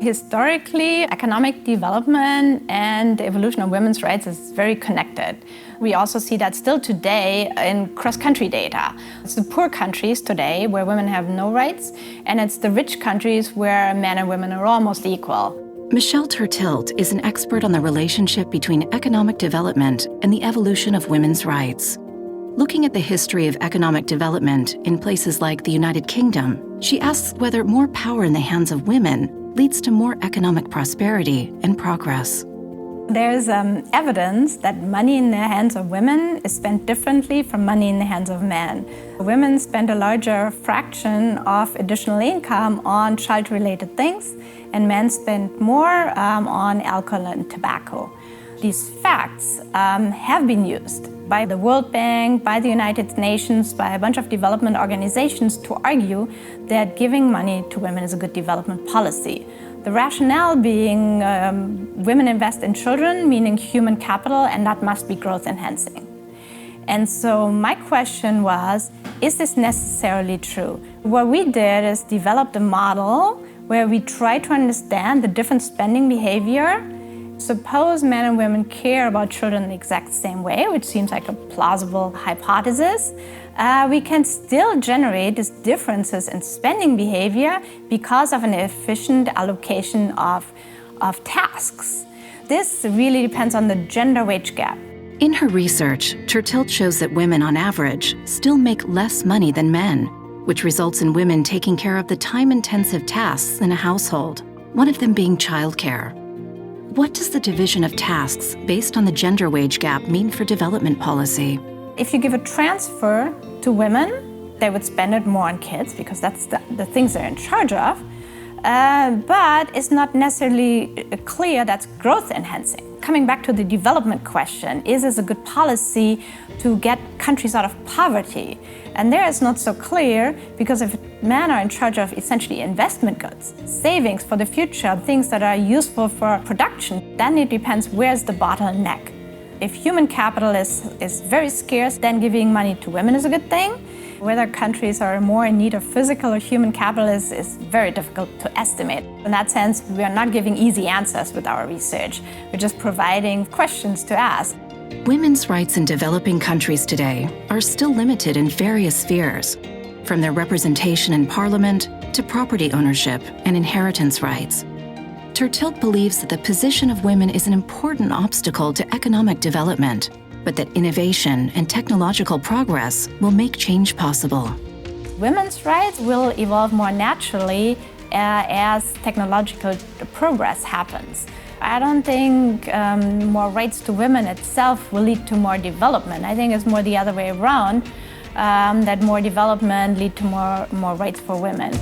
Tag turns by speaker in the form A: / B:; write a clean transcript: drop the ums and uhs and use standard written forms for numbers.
A: Historically, economic development and the evolution of women's rights is very connected. We also see that still today in cross-country data. It's the poor countries today where women have no rights, and it's the rich countries where men and women are almost equal.
B: Michèle Tertilt is an expert on the relationship between economic development and the evolution of women's rights. Looking at the history of economic development in places like the United Kingdom, she asks whether more power in the hands of women leads to more economic prosperity and progress.
A: There's evidence that money in the hands of women is spent differently from money in the hands of men. Women spend a larger fraction of additional income on child-related things, and men spend more on alcohol and tobacco. These facts have been used by the World Bank, by the United Nations, by a bunch of development organizations to argue that giving money to women is a good development policy. The rationale being women invest in children, meaning human capital, and that must be growth enhancing. And so my question was, is this necessarily true? What we did is developed a model where we try to understand the different spending behavior. Suppose men and women care about children in the exact same way, which seems like a plausible hypothesis. We can still generate these differences in spending behavior because of an efficient allocation of tasks. This really depends on the gender wage gap.
B: In her research, Tertilt shows that women on average still make less money than men, which results in women taking care of the time-intensive tasks in a household, one of them being childcare. What does the division of tasks based on the gender wage gap mean for development policy?
A: If you give a transfer to women, they would spend it more on kids because that's the things they're in charge of. But it's not necessarily clear that's growth enhancing. Coming back to the development question, is this a good policy to get countries out of poverty? And there it's not so clear because if men are in charge of essentially investment goods, savings for the future, things that are useful for production, then it depends where's the bottleneck. If human capital is very scarce, then giving money to women is a good thing. Whether countries are more in need of physical or human capital is very difficult to estimate. In that sense, we are not giving easy answers with our research. We're just providing questions to ask.
B: Women's rights in developing countries today are still limited in various spheres, from their representation in parliament to property ownership and inheritance rights. Tertilt believes that the position of women is an important obstacle to economic development, but that innovation and technological progress will make change possible.
A: Women's rights will evolve more naturally as technological progress happens. I don't think more rights to women itself will lead to more development. I think it's more the other way around, that more development lead to more rights for women.